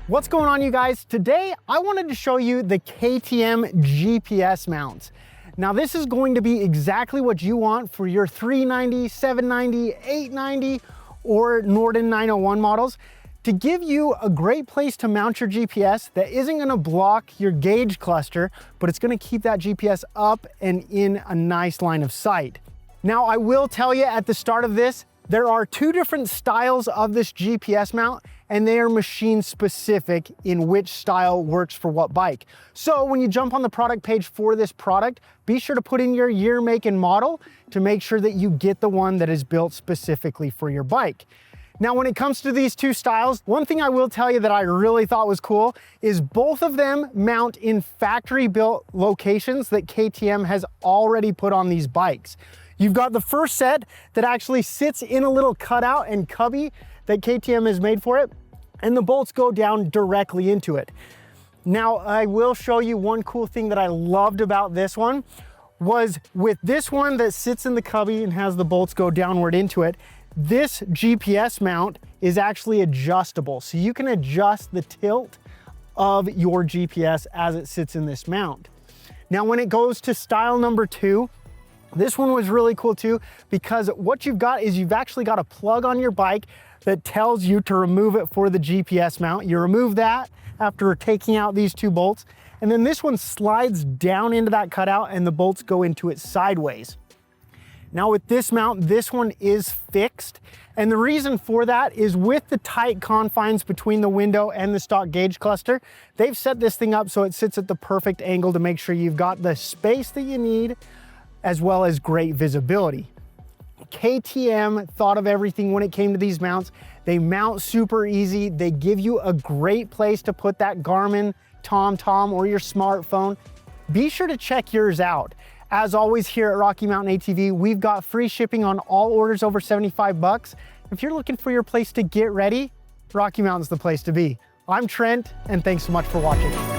What's going on, you guys? Today, I wanted to show you the KTM GPS mounts. Now, this is going to be exactly what you want for your 390, 790, 890, or Norden 901 models to give you a great place to mount your GPS that isn't gonna block your gauge cluster, but it's gonna keep that GPS up and in a nice line of sight. Now, I will tell you at the start of this, there are two different styles of this GPS mount, and they are machine specific in which style works for what bike. So when you jump on the product page for this product, be sure to put in your year, make, and model to make sure that you get the one that is built specifically for your bike. Now, when it comes to these two styles, one thing I will tell you that I really thought was cool is both of them mount in factory-built locations that KTM has already put on these bikes. You've got the first set that actually sits in a little cutout and cubby that KTM has made for it, and the bolts go down directly into it. Now, I will show you one cool thing that I loved about this one was with this one that sits in the cubby and has the bolts go downward into it, this GPS mount is actually adjustable. So you can adjust the tilt of your GPS as it sits in this mount. Now, when it goes to style number two, this one was really cool too, because what you've got is you've actually got a plug on your bike that tells you to remove it for the GPS mount. You remove that after taking out these two bolts, and then this one slides down into that cutout and the bolts go into it sideways. Now with this mount, this one is fixed, and the reason for that is with the tight confines between the window and the stock gauge cluster, they've set this thing up so it sits at the perfect angle to make sure you've got the space that you need as well as great visibility. KTM thought of everything when it came to these mounts. They mount super easy. They give you a great place to put that Garmin, TomTom, or your smartphone. Be sure to check yours out. As always, here at Rocky Mountain ATV, we've got free shipping on all orders over 75 bucks. If you're looking for your place to get ready, Rocky Mountain's the place to be. I'm Trent, and thanks so much for watching.